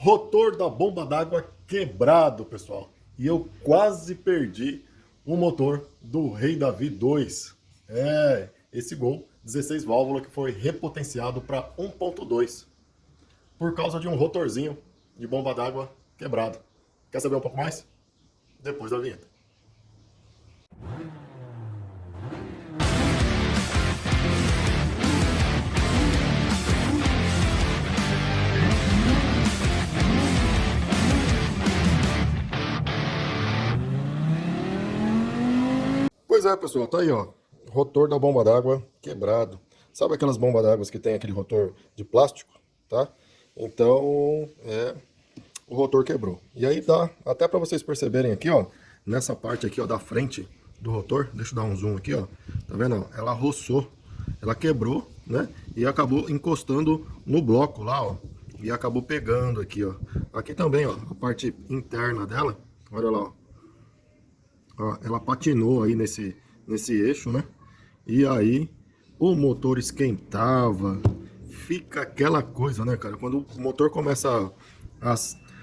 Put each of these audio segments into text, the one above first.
Rotor da bomba d'água quebrado, pessoal. E eu quase perdi o motor do Rei Davi 2. Esse Gol 16 válvula que foi repotenciado para 1.2 por causa de um rotorzinho de bomba d'água quebrado. Quer saber um pouco mais? Depois da vinheta. Pois é, pessoal, tá aí, ó. Rotor da bomba d'água quebrado. Sabe aquelas bombas d'água que tem aquele rotor de plástico, tá? Então, o rotor quebrou. E aí dá, até para vocês perceberem aqui, ó, nessa parte aqui, ó, da frente do rotor, deixa eu dar um zoom aqui, ó. Tá vendo? Ela roçou, ela quebrou, né? E acabou encostando no bloco lá, ó. E acabou pegando aqui, ó. Aqui também, ó, a parte interna dela, olha lá, ó. Ó, ela patinou aí nesse eixo, né? E aí o motor esquentava, fica aquela coisa, né, cara? Quando o motor começa a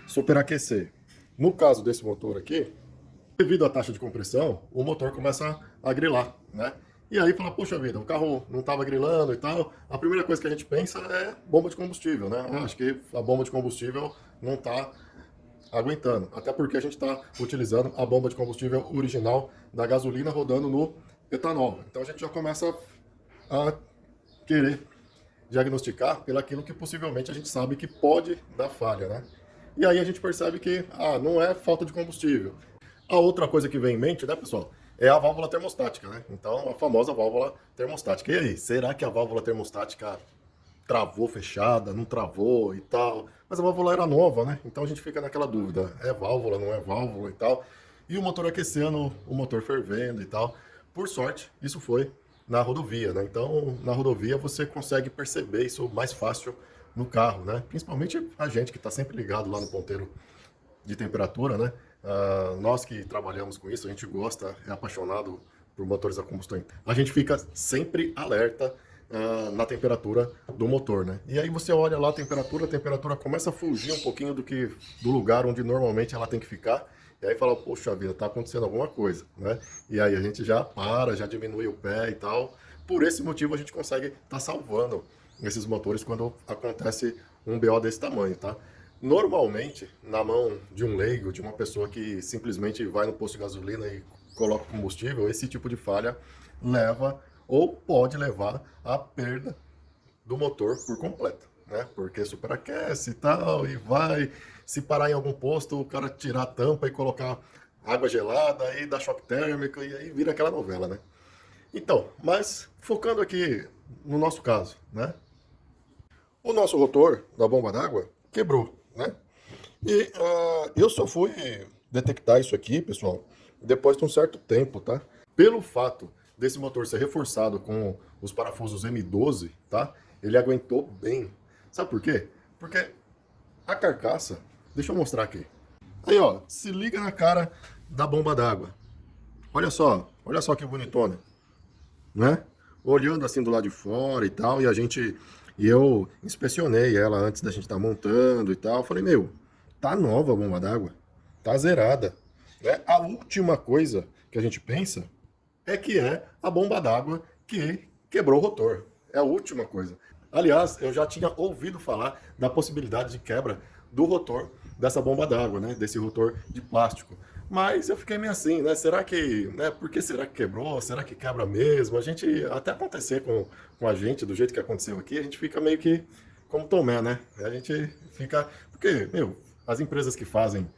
superaquecer. No caso desse motor aqui, devido à taxa de compressão, o motor começa a grilar, né? E aí fala, poxa vida, o carro não estava grilando e tal. A primeira coisa que a gente pensa é bomba de combustível, né? Acho que a bomba de combustível não está aguentando. Até porque a gente está utilizando a bomba de combustível original da gasolina rodando no etanol. Então a gente já começa a querer diagnosticar pelaquilo que possivelmente a gente sabe que pode dar falha, né? E aí a gente percebe que não é falta de combustível. A outra coisa que vem em mente, né, pessoal, é a válvula termostática, né? Então, a famosa válvula termostática. E aí, será que a válvula termostática travou fechada, não travou e tal? Mas a válvula era nova, né? Então a gente fica naquela dúvida, é válvula, não é válvula e tal. E o motor aquecendo, o motor fervendo e tal. Por sorte, isso foi na rodovia, né? Então, na rodovia você consegue perceber isso mais fácil no carro, né? Principalmente a gente que está sempre ligado lá no ponteiro de temperatura, né? Nós que trabalhamos com isso, a gente gosta, é apaixonado por motores a combustão. A gente fica sempre alerta na temperatura do motor, né? E aí você olha lá a temperatura começa a fugir um pouquinho do lugar onde normalmente ela tem que ficar. E aí fala, poxa vida, tá acontecendo alguma coisa, né? E aí a gente já para, já diminui o pé e tal. Por esse motivo a gente consegue estar salvando esses motores quando acontece um BO desse tamanho, tá? Normalmente, na mão de um leigo, de uma pessoa que simplesmente vai no posto de gasolina e coloca combustível, esse tipo de falha leva ou pode levar à perda do motor por completo, né? Porque superaquece e tal, e vai, se parar em algum posto, o cara tirar a tampa e colocar água gelada, aí dá choque térmico, e aí vira aquela novela, né? Então, mas focando aqui no nosso caso, né? O nosso rotor da bomba d'água quebrou, né? E eu só fui detectar isso aqui, pessoal, depois de um certo tempo, tá? Pelo fato desse motor ser reforçado com os parafusos M12, tá? Ele aguentou bem. Sabe por quê? Porque a carcaça, deixa eu mostrar aqui. Aí, ó, se liga na cara da bomba d'água. Olha só que bonitona, né? Olhando assim do lado de fora e tal, e eu inspecionei ela antes da gente estar montando e tal. Falei, meu, tá nova a bomba d'água, tá zerada, né? A última coisa que a gente pensa é que é a bomba d'água que quebrou o rotor. É a última coisa. Aliás, eu já tinha ouvido falar da possibilidade de quebra do rotor dessa bomba d'água, né? Desse rotor de plástico. Mas eu fiquei meio assim, né? Será que, né? Por que será que quebrou? Será que quebra mesmo? A gente, até acontecer com a gente, do jeito que aconteceu aqui, a gente fica meio que como Tomé, né? A gente fica. Porque, meu, as empresas que fazem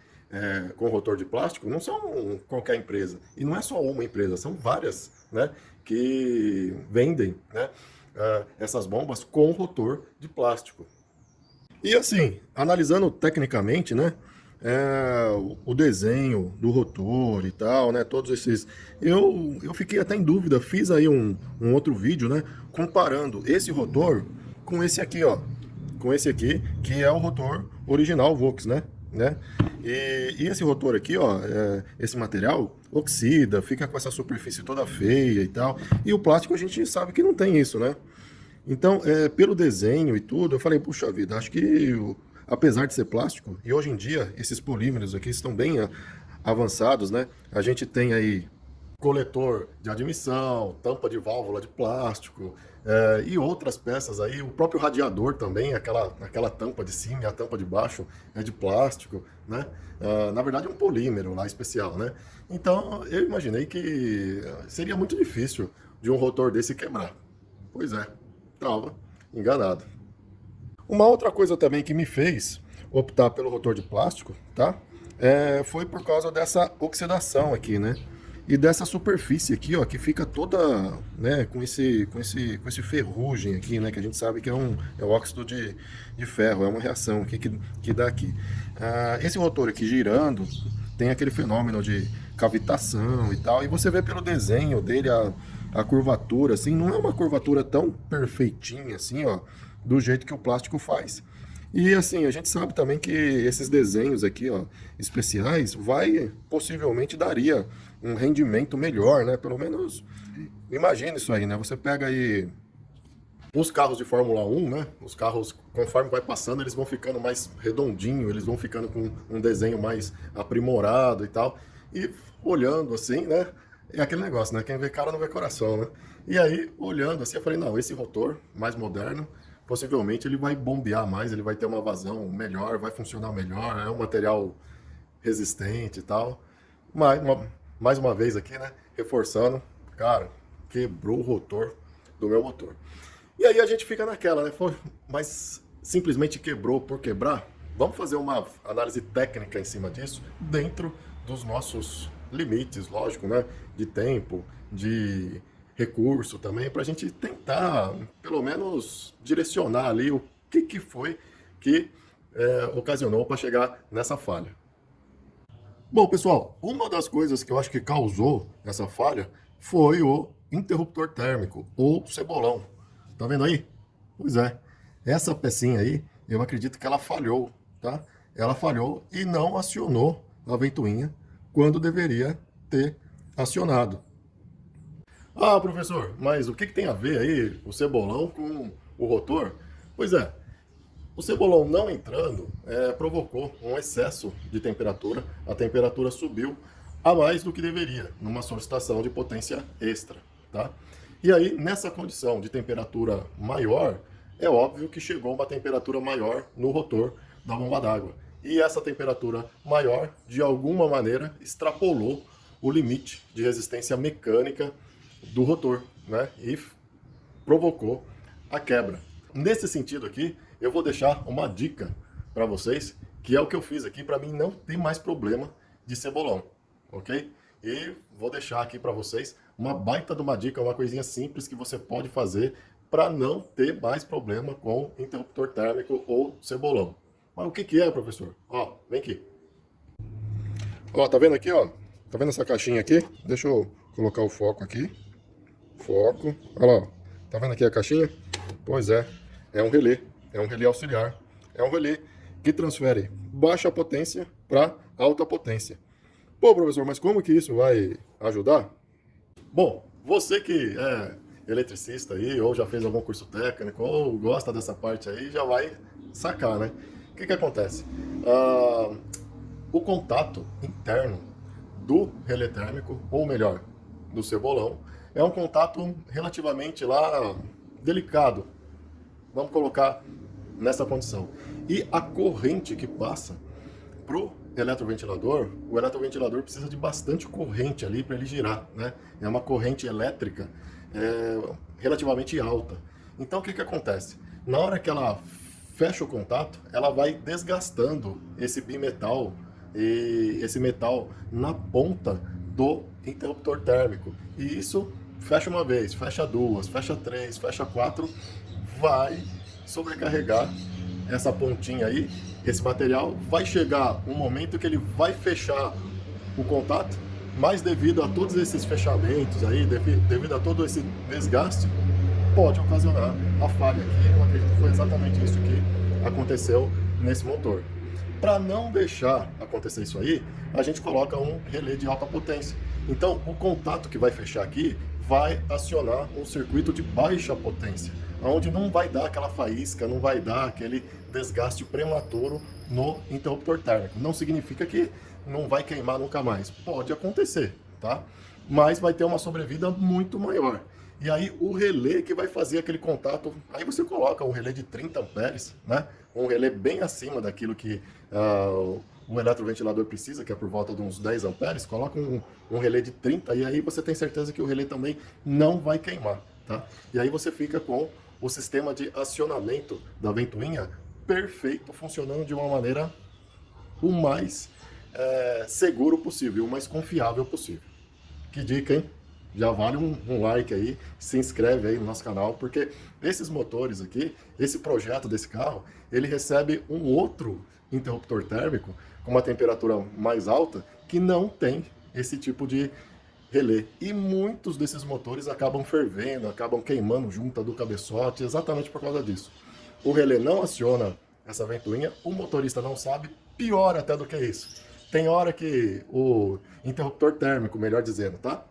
com rotor de plástico não são qualquer empresa. E não é só uma empresa, são várias, né? Que vendem, né? Essas bombas com rotor de plástico. E assim, analisando tecnicamente, né? O desenho do rotor e tal, né? Todos esses. Eu fiquei até em dúvida, fiz aí um outro vídeo, né? Comparando esse rotor com esse aqui, ó. Com esse aqui, que é o rotor original Vox, né? E esse rotor aqui, ó, esse material oxida, fica com essa superfície toda feia e tal. E o plástico a gente sabe que não tem isso, né? Então, pelo desenho e tudo, eu falei, puxa vida, acho que apesar de ser plástico, e hoje em dia esses polímeros aqui estão bem avançados, né? A gente tem aí coletor de admissão, tampa de válvula de plástico, e outras peças aí, o próprio radiador também, aquela tampa de cima e a tampa de baixo é de plástico, né? Na verdade é um polímero lá especial, né? Então eu imaginei que seria muito difícil de um rotor desse quebrar. Pois é, estava enganado. Uma outra coisa também que me fez optar pelo rotor de plástico, tá? Foi por causa dessa oxidação aqui, né? E dessa superfície aqui, ó, que fica toda, né, com esse ferrugem aqui, né, que a gente sabe que é um óxido de ferro, é uma reação aqui que dá aqui. Esse rotor aqui girando tem aquele fenômeno de cavitação e tal, e você vê pelo desenho dele a curvatura, assim, não é uma curvatura tão perfeitinha assim, ó, do jeito que o plástico faz. E assim, a gente sabe também que esses desenhos aqui, ó, especiais, possivelmente daria um rendimento melhor, né? Pelo menos, imagina isso aí, né? Você pega aí os carros de Fórmula 1, né? Os carros, conforme vai passando, eles vão ficando mais redondinho, eles vão ficando com um desenho mais aprimorado e tal. E olhando assim, né? É aquele negócio, né? Quem vê cara não vê coração, né? E aí, olhando assim, eu falei, não, esse rotor mais moderno, possivelmente ele vai bombear mais, ele vai ter uma vazão melhor, vai funcionar melhor, é um material resistente e tal. Mas, mais uma vez aqui, né, reforçando, cara, quebrou o rotor do meu motor. E aí a gente fica naquela, né, mas simplesmente quebrou por quebrar? Vamos fazer uma análise técnica em cima disso, dentro dos nossos limites, lógico, né, de tempo, de recurso também, para a gente tentar, pelo menos, direcionar ali o que foi que ocasionou para chegar nessa falha. Bom, pessoal, uma das coisas que eu acho que causou essa falha foi o interruptor térmico, ou cebolão. Tá vendo aí? Pois é, essa pecinha aí, eu acredito que ela falhou, tá? Ela falhou e não acionou a ventoinha quando deveria ter acionado. Ah, professor, mas o que tem a ver aí o cebolão com o rotor? Pois é, o cebolão não entrando provocou um excesso de temperatura, a temperatura subiu a mais do que deveria, numa solicitação de potência extra, tá? E aí, nessa condição de temperatura maior, é óbvio que chegou uma temperatura maior no rotor da bomba d'água. E essa temperatura maior, de alguma maneira, extrapolou o limite de resistência mecânica do rotor, né? E provocou a quebra. Nesse sentido aqui, eu vou deixar uma dica para vocês, que é o que eu fiz aqui para mim não ter mais problema de cebolão, ok? E vou deixar aqui para vocês uma baita de uma dica, uma coisinha simples que você pode fazer para não ter mais problema com interruptor térmico ou cebolão. Mas o que é, professor? Ó, vem aqui. Ó, tá vendo aqui, ó? Tá vendo essa caixinha aqui? Deixa eu colocar o foco aqui. Foco. Olha lá, ó. Tá vendo aqui a caixinha? Pois é um relé. É um relé auxiliar. É um relé que transfere baixa potência para alta potência. Pô, professor, mas como que isso vai ajudar? Bom, você que é eletricista aí, ou já fez algum curso técnico, ou gosta dessa parte aí, já vai sacar, né? O que acontece? O contato interno do relé térmico, ou melhor, do cebolão, é um contato relativamente lá delicado. Vamos colocar nessa condição. E a corrente que passa pro eletroventilador, o eletroventilador precisa de bastante corrente ali para ele girar, né? É uma corrente elétrica relativamente alta. Então o que acontece? Na hora que ela fecha o contato, ela vai desgastando esse bimetal e esse metal na ponta do interruptor térmico. E isso fecha uma vez, fecha duas, fecha três, fecha quatro, vai sobrecarregar essa pontinha aí. Esse material vai chegar um momento que ele vai fechar o contato, mas devido a todos esses fechamentos aí, devido a todo esse desgaste, pode ocasionar a falha aqui. Eu acredito que foi exatamente isso que aconteceu nesse motor. Para não deixar acontecer isso aí, a gente coloca um relé de alta potência. Então, o contato que vai fechar aqui vai acionar um circuito de baixa potência, onde não vai dar aquela faísca, não vai dar aquele desgaste prematuro no interruptor térmico. Não significa que não vai queimar nunca mais. Pode acontecer, tá? Mas vai ter uma sobrevida muito maior. E aí o relé que vai fazer aquele contato, aí você coloca um relé de 30 amperes, né? Um relé bem acima daquilo que o eletroventilador precisa, que é por volta de uns 10 amperes, coloca um relé de 30 e aí você tem certeza que o relé também não vai queimar, tá? E aí você fica com o sistema de acionamento da ventoinha perfeito, funcionando de uma maneira o mais seguro possível, o mais confiável possível. Que dica, hein? Já vale um like aí, se inscreve aí no nosso canal, porque esses motores aqui, esse projeto desse carro, ele recebe um outro interruptor térmico com uma temperatura mais alta que não tem esse tipo de relé. E muitos desses motores acabam fervendo, acabam queimando junto do cabeçote, exatamente por causa disso. O relé não aciona essa ventoinha, o motorista não sabe, pior até do que isso. Tem hora que o interruptor térmico, melhor dizendo, tá?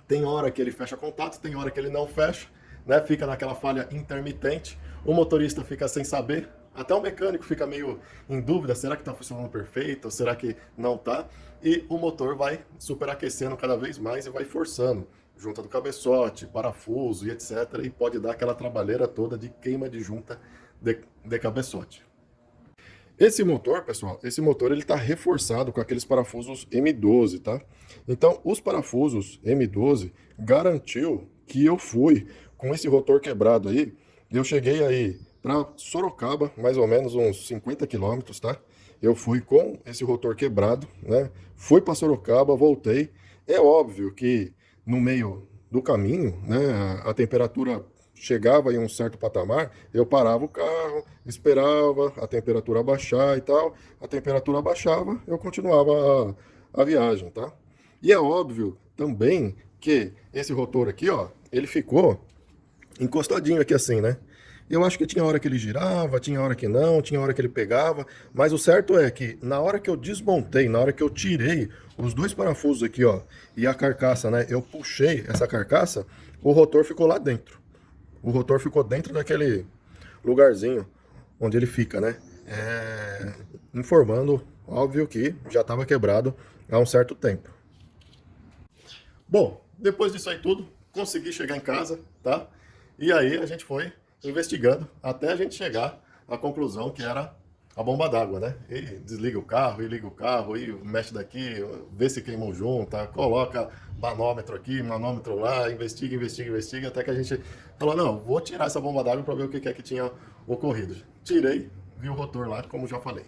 Tem hora que ele fecha contato, tem hora que ele não fecha, né? Fica naquela falha intermitente, o motorista fica sem saber, até o mecânico fica meio em dúvida, será que está funcionando perfeito, ou será que não está? E o motor vai superaquecendo cada vez mais e vai forçando, junta do cabeçote, parafuso e etc. E pode dar aquela trabalheira toda de queima de junta de cabeçote. Esse motor, pessoal, esse motor ele está reforçado com aqueles parafusos M12, tá? Então, os parafusos M12 garantiu que eu fui com esse rotor quebrado aí. Eu cheguei aí para Sorocaba, mais ou menos uns 50 quilômetros, tá? Eu fui com esse rotor quebrado, né? Fui para Sorocaba, voltei. É óbvio que no meio do caminho, né, a temperatura chegava em um certo patamar, eu parava o carro, esperava a temperatura baixar e tal. A temperatura baixava, eu continuava a viagem, tá? E é óbvio também que esse rotor aqui, ó, ele ficou encostadinho aqui assim, né? Eu acho que tinha hora que ele girava, tinha hora que não, tinha hora que ele pegava, mas o certo é que na hora que eu desmontei, na hora que eu tirei os dois parafusos aqui, ó, e a carcaça, né? Eu puxei essa carcaça, o rotor ficou lá dentro. O rotor ficou dentro daquele lugarzinho onde ele fica, né? Informando, óbvio que já estava quebrado há um certo tempo. Bom, depois disso aí tudo, consegui chegar em casa, tá? E aí a gente foi investigando até a gente chegar à conclusão que era a bomba d'água, né? E desliga o carro, e liga o carro, e mexe daqui, vê se queimou junta, coloca manômetro aqui, manômetro lá, investiga, investiga, investiga, até que a gente falou, não, vou tirar essa bomba d'água para ver o que é que tinha ocorrido. Tirei, vi o rotor lá, como já falei.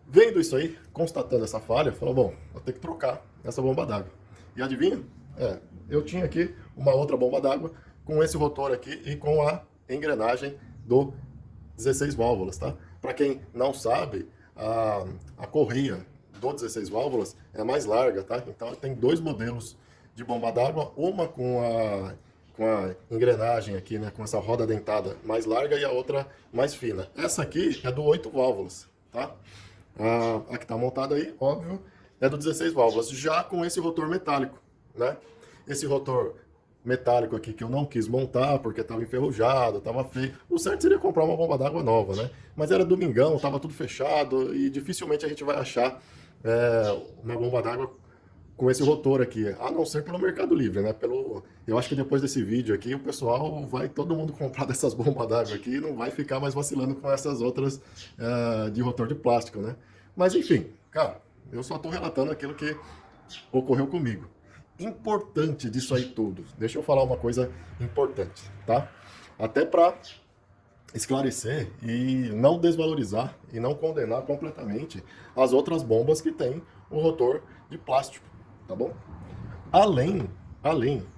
Vendo isso aí, constatando essa falha, falou, bom, vou ter que trocar essa bomba d'água. E adivinha? Eu tinha aqui uma outra bomba d'água com esse rotor aqui e com a engrenagem do 16 válvulas, tá? Para quem não sabe, a correia do 16 válvulas é mais larga, tá? Então tem dois modelos de bomba d'água, uma com a engrenagem aqui, né, com essa roda dentada mais larga e a outra mais fina. Essa aqui é do 8 válvulas, tá? A que está montada aí, óbvio, é do 16 válvulas, já com esse rotor metálico, né? Esse rotor metálico aqui que eu não quis montar porque estava enferrujado, estava feio. O certo seria comprar uma bomba d'água nova, né? Mas era domingão, estava tudo fechado e dificilmente a gente vai achar uma bomba d'água com esse rotor aqui, a não ser pelo Mercado Livre, né? Eu acho que depois desse vídeo aqui, o pessoal vai todo mundo comprar dessas bombas d'água aqui e não vai ficar mais vacilando com essas outras de rotor de plástico, né? Mas enfim, cara, eu só estou relatando aquilo que ocorreu comigo. Importante disso aí tudo, deixa eu falar uma coisa importante, tá? Até para esclarecer e não desvalorizar e não condenar completamente as outras bombas que tem o rotor de plástico, tá bom?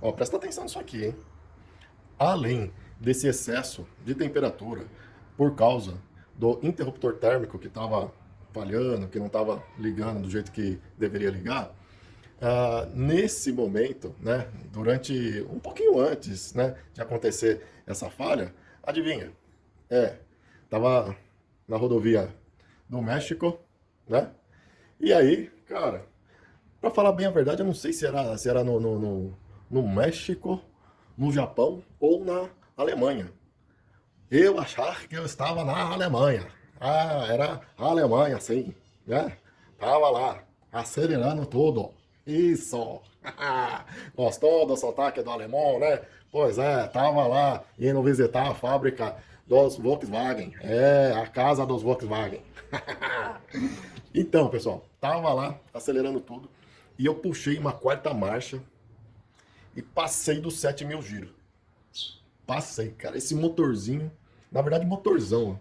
Ó, presta atenção nisso aqui, hein? Além desse excesso de temperatura por causa do interruptor térmico que estava falhando, que não estava ligando do jeito que deveria ligar, nesse momento, né, durante um pouquinho antes, né, de acontecer essa falha, adivinha? Tava na rodovia do México, né? E aí, cara, pra falar bem a verdade, eu não sei se era no no México, no Japão ou na Alemanha. Eu achar que eu estava na Alemanha. Ah, era a Alemanha, sim, né? Tava lá, acelerando tudo. Isso! Gostou do sotaque do alemão, né? Pois é, tava lá indo visitar a fábrica dos Volkswagen. É, a casa dos Volkswagen. Então, pessoal, tava lá acelerando tudo e eu puxei uma quarta marcha e passei dos 7.000 giros. Passei, cara. Esse motorzinho, na verdade, motorzão. Ó.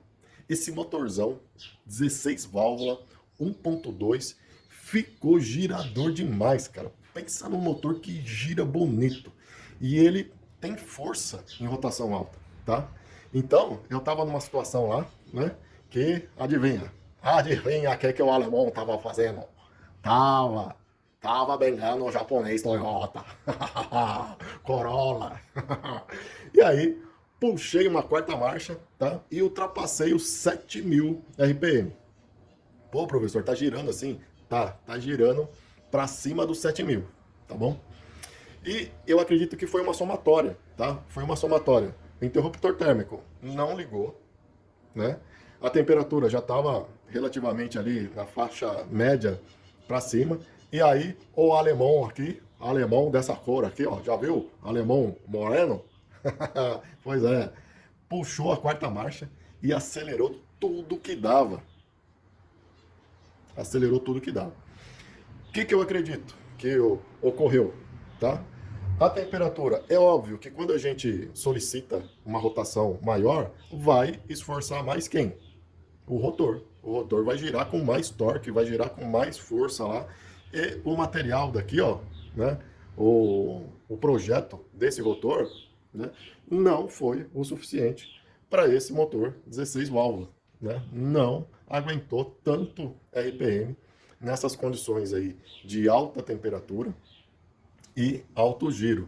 Esse motorzão, 16 válvulas, 1.2, ficou girador demais, cara. Pensa num motor que gira bonito. E ele tem força em rotação alta, tá? Então, eu tava numa situação lá, né? Que, adivinha? Adivinha o que o alemão tava fazendo? Tava bengando o japonês Toyota. Corolla. E aí, puxei uma quarta marcha, tá? E ultrapassei os 7.000 RPM. Pô, professor, tá girando assim? Tá girando pra cima dos 7.000, tá bom? E eu acredito que foi uma somatória, tá? Foi uma somatória. O interruptor térmico não ligou, né? A temperatura já estava relativamente ali na faixa média para cima. E aí, o alemão aqui, alemão dessa cor aqui, ó, já viu? Alemão moreno? Pois é, puxou a quarta marcha e acelerou tudo que dava. Acelerou tudo que dava. O que eu acredito que ocorreu, tá? A temperatura, é óbvio que quando a gente solicita uma rotação maior, vai esforçar mais quem? O rotor. O rotor vai girar com mais torque, vai girar com mais força lá. E o material daqui, ó, né? O projeto desse rotor, né? Não foi o suficiente para esse motor 16 válvulas, né? Não aguentou tanto RPM nessas condições aí de alta temperatura e alto giro.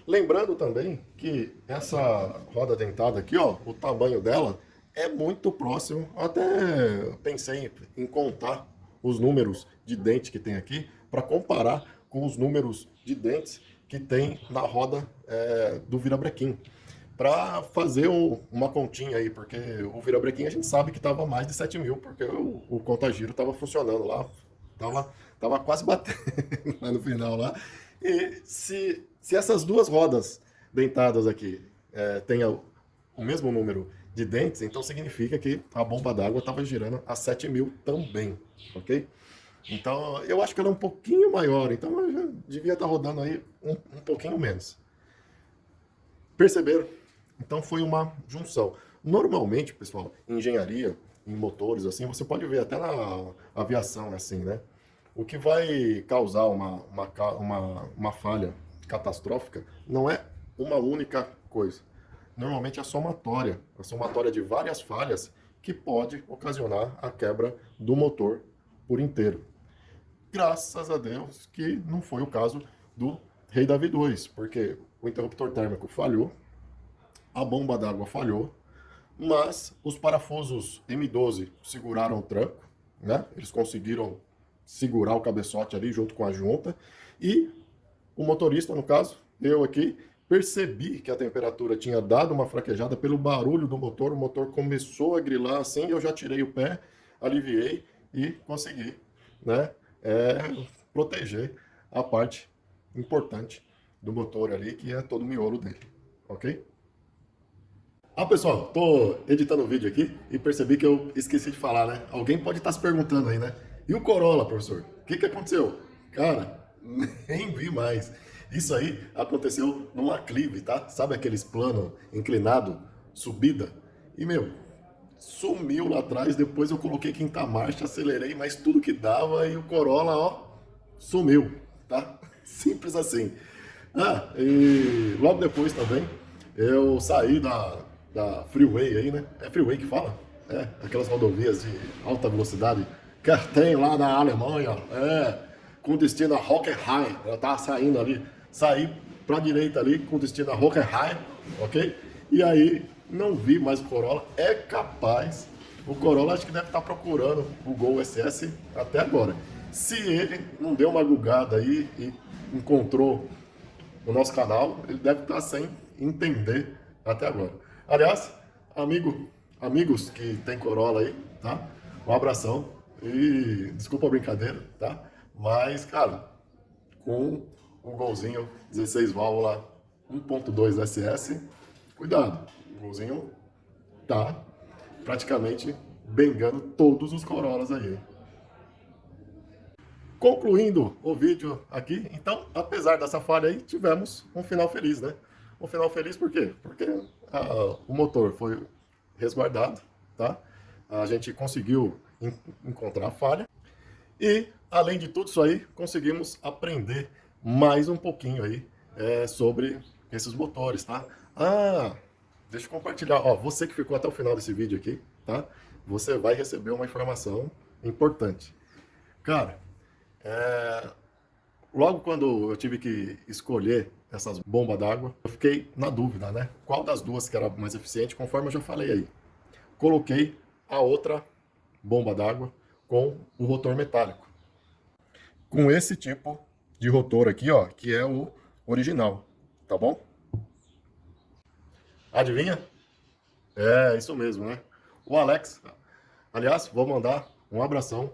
Lembrando também que essa roda dentada aqui, ó, o tamanho dela é muito próximo. Até pensei em contar os números de dente que tem aqui para comparar com os números de dentes que tem na roda do virabrequim. Para fazer uma continha aí, porque o virabrequim a gente sabe que estava mais de 7.000, porque o conta-giro estava funcionando lá, tava quase batendo lá no final lá. E se essas duas rodas dentadas aqui tenham o mesmo número de dentes, então significa que a bomba d'água estava girando a 7.000 também, ok? Então eu acho que ela é um pouquinho maior, então ela já devia estar rodando aí um pouquinho menos. Perceberam? Então foi uma junção. Normalmente, pessoal, em engenharia, em motores, assim, você pode ver até na aviação, assim, né? O que vai causar uma falha catastrófica não é uma única coisa. Normalmente é a somatória de várias falhas que pode ocasionar a quebra do motor por inteiro. Graças a Deus que não foi o caso do Rei Davi 2, porque o interruptor térmico falhou, a bomba d'água falhou, mas os parafusos M12 seguraram o tranco, né? Eles conseguiram segurar o cabeçote ali junto com a junta, e o motorista, no caso, eu aqui, percebi que a temperatura tinha dado uma fraquejada pelo barulho do motor, o motor começou a grilar assim, eu já tirei o pé, aliviei e consegui, né, proteger a parte importante do motor ali, que é todo o miolo dele, ok? Ah, pessoal, tô editando o vídeo aqui e percebi que eu esqueci de falar, né? Alguém pode estar se perguntando aí, né? E o Corolla, professor? O que aconteceu? Cara, nem vi mais. Isso aí aconteceu num aclive, tá? Sabe aqueles planos inclinado, subida? E, meu, sumiu lá atrás, depois eu coloquei quinta marcha, acelerei, mas tudo que dava e o Corolla, ó, sumiu, tá? Simples assim. Ah, e logo depois também eu saí da freeway aí, né? É freeway que fala? É, aquelas rodovias de alta velocidade que tem lá na Alemanha, com destino a Hockenheim. Eu tava saindo ali, saí pra direita ali com destino a Hockenheim, ok? E aí não vi mais o Corolla. É capaz, o Corolla acho que deve estar procurando o Gol SS até agora. Se ele não deu uma gugada aí e encontrou o nosso canal, ele deve estar sem entender até agora. Aliás, amigos que tem Corolla aí, tá? Um abração e desculpa a brincadeira, tá? Mas, cara, com o golzinho 16 válvula 1.2 SS, cuidado, o golzinho tá praticamente bengando todos os Corollas aí. Concluindo o vídeo aqui, então, apesar dessa falha aí, tivemos um final feliz, né? Um final feliz por quê? Porque o motor foi resguardado, tá? A gente conseguiu encontrar a falha e, além de tudo isso aí, conseguimos aprender mais um pouquinho aí sobre esses motores, tá? Deixa eu compartilhar. Ó, você que ficou até o final desse vídeo aqui, tá? Você vai receber uma informação importante. Cara, logo quando eu tive que escolher essas bombas d'água, eu fiquei na dúvida, né? Qual das duas que era mais eficiente, conforme eu já falei aí. Coloquei a outra bomba d'água com o rotor metálico. Com esse tipo de rotor aqui, ó, que é o original, tá bom? Adivinha? É, isso mesmo, né? O Alex, aliás, vou mandar um abração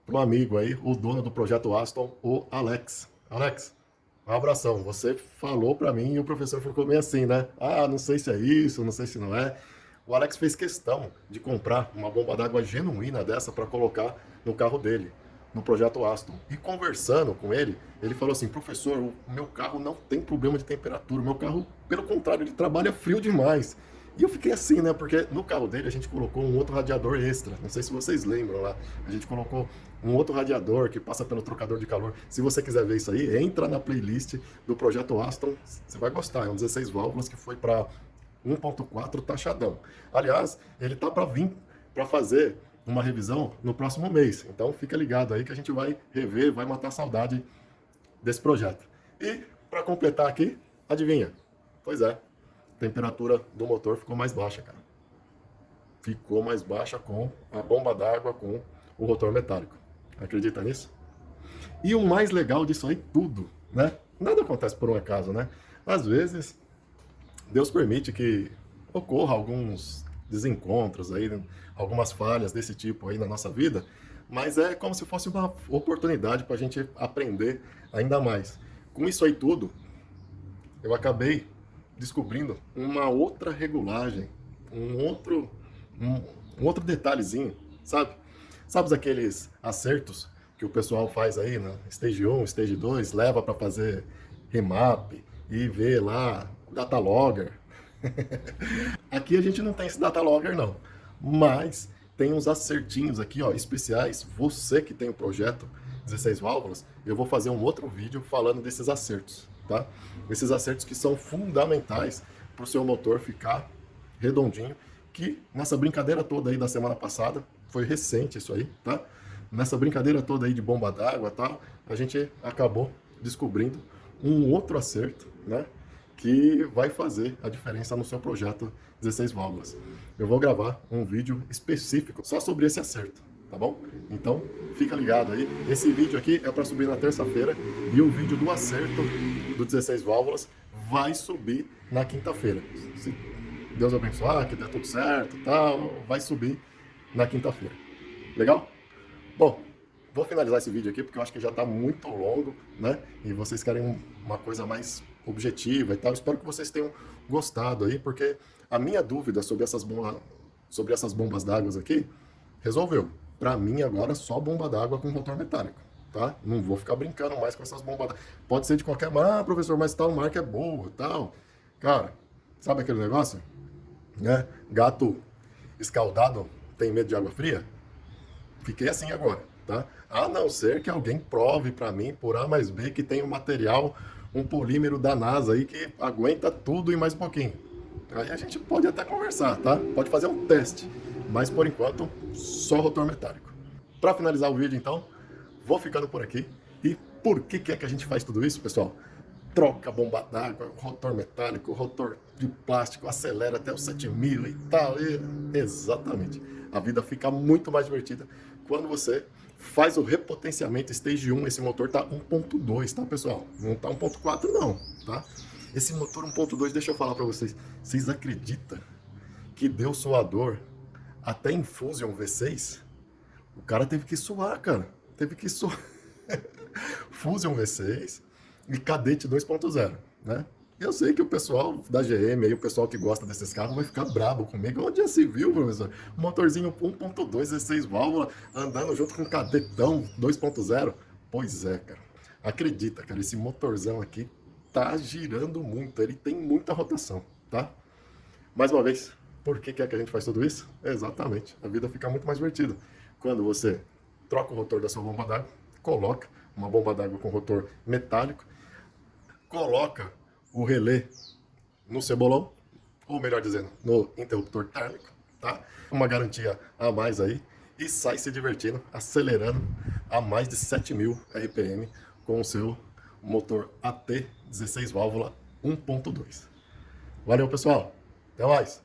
pro amigo aí, o dono do projeto Aston, o Alex. Alex, um abração. Você falou para mim e o professor ficou meio assim, né? Ah, não sei se é isso, não sei se não é. O Alex fez questão de comprar uma bomba d'água genuína dessa para colocar no carro dele, no projeto Aston. E conversando com ele, ele falou assim: professor, o meu carro não tem problema de temperatura, o meu carro, pelo contrário, ele trabalha frio demais. E eu fiquei assim, né? Porque no carro dele a gente colocou um outro radiador extra. Não sei se vocês lembram lá. A gente colocou um outro radiador que passa pelo trocador de calor. Se você quiser ver isso aí, entra na playlist do projeto Aston. Você vai gostar. É um 16 válvulas que foi para 1.4 taxadão. Aliás, ele tá para vir para fazer uma revisão no próximo mês. Então fica ligado aí que a gente vai rever, vai matar a saudade desse projeto. E para completar aqui, adivinha? Pois é, a temperatura do motor ficou mais baixa, cara. Ficou mais baixa com a bomba d'água, com o rotor metálico. Acredita nisso? E o mais legal disso aí tudo, né? Nada acontece por um acaso, né? Às vezes, Deus permite que ocorra alguns desencontros aí, algumas falhas desse tipo aí na nossa vida, mas é como se fosse uma oportunidade para a gente aprender ainda mais. Com isso aí tudo, eu acabei descobrindo uma outra regulagem, um outro detalhezinho, sabe? Sabe aqueles acertos que o pessoal faz aí na Stage 1, Stage 2, leva para fazer remap e vê lá o datalogger. Aqui a gente não tem esse datalogger não, mas tem uns acertinhos aqui, ó, especiais. Você que tem o projeto 16 válvulas, eu vou fazer um outro vídeo falando desses acertos, tá? Esses acertos que são fundamentais para o seu motor ficar redondinho, que nessa brincadeira toda aí da semana passada, foi recente isso aí, tá? Nessa brincadeira toda aí de bomba d'água e tal, a gente acabou descobrindo um outro acerto, né? Que vai fazer a diferença no seu projeto 16 válvulas. Eu vou gravar um vídeo específico só sobre esse acerto, tá bom? Então, fica ligado aí. Esse vídeo aqui é para subir na terça-feira e o vídeo do acerto do 16 válvulas vai subir na quinta-feira. Se Deus abençoar, que dê tudo certo e tal, vai subir na quinta-feira. Legal? Bom, vou finalizar esse vídeo aqui porque eu acho que já está muito longo, né? E vocês querem uma coisa mais objetiva e tal. Espero que vocês tenham gostado aí, porque a minha dúvida sobre essas bombas d'água aqui resolveu. Para mim agora só bomba d'água com rotor metálico, tá? Não vou ficar brincando mais com essas bombas d'água. Pode ser de qualquer marca, professor, mas tal marca é boa, tal. Cara, sabe aquele negócio? Né? Gato escaldado tem medo de água fria? Fiquei assim agora, tá? A não ser que alguém prove para mim, por A mais B, que tem um material, um polímero da NASA aí que aguenta tudo e mais um pouquinho. Aí a gente pode até conversar, tá? Pode fazer um teste, mas por enquanto, só rotor metálico. Para finalizar o vídeo, então, vou ficando por aqui. E por que é que a gente faz tudo isso, pessoal? Troca bomba d'água, rotor metálico, rotor de plástico, acelera até os 7.000 e tal. Exatamente. A vida fica muito mais divertida quando você faz o repotenciamento Stage 1, esse motor tá 1.2, tá, pessoal? Não tá 1.4 não, tá? Esse motor 1.2, deixa eu falar para vocês, vocês acreditam que deu suador até em Fusion V6? O cara teve que suar, cara. Teve que suar. Fusion V6 e Cadete 2.0, né? Eu sei que o pessoal da GM, aí, o pessoal que gosta desses carros, vai ficar brabo comigo. Onde já se viu, professor? Motorzinho 1.2, 16 válvulas, andando junto com um Cadetão 2.0. Pois é, cara. Acredita, cara, esse motorzão aqui tá girando muito. Ele tem muita rotação, tá? Mais uma vez, por que é que a gente faz tudo isso? Exatamente. A vida fica muito mais divertida. Quando você troca o rotor da sua bomba d'água, coloca uma bomba d'água com rotor metálico, coloca o relé no cebolão, ou melhor dizendo, no interruptor térmico, tá? Uma garantia a mais aí, e sai se divertindo, acelerando a mais de 7.000 RPM com o seu motor AT 16 válvula 1.2. Valeu, pessoal! Até mais!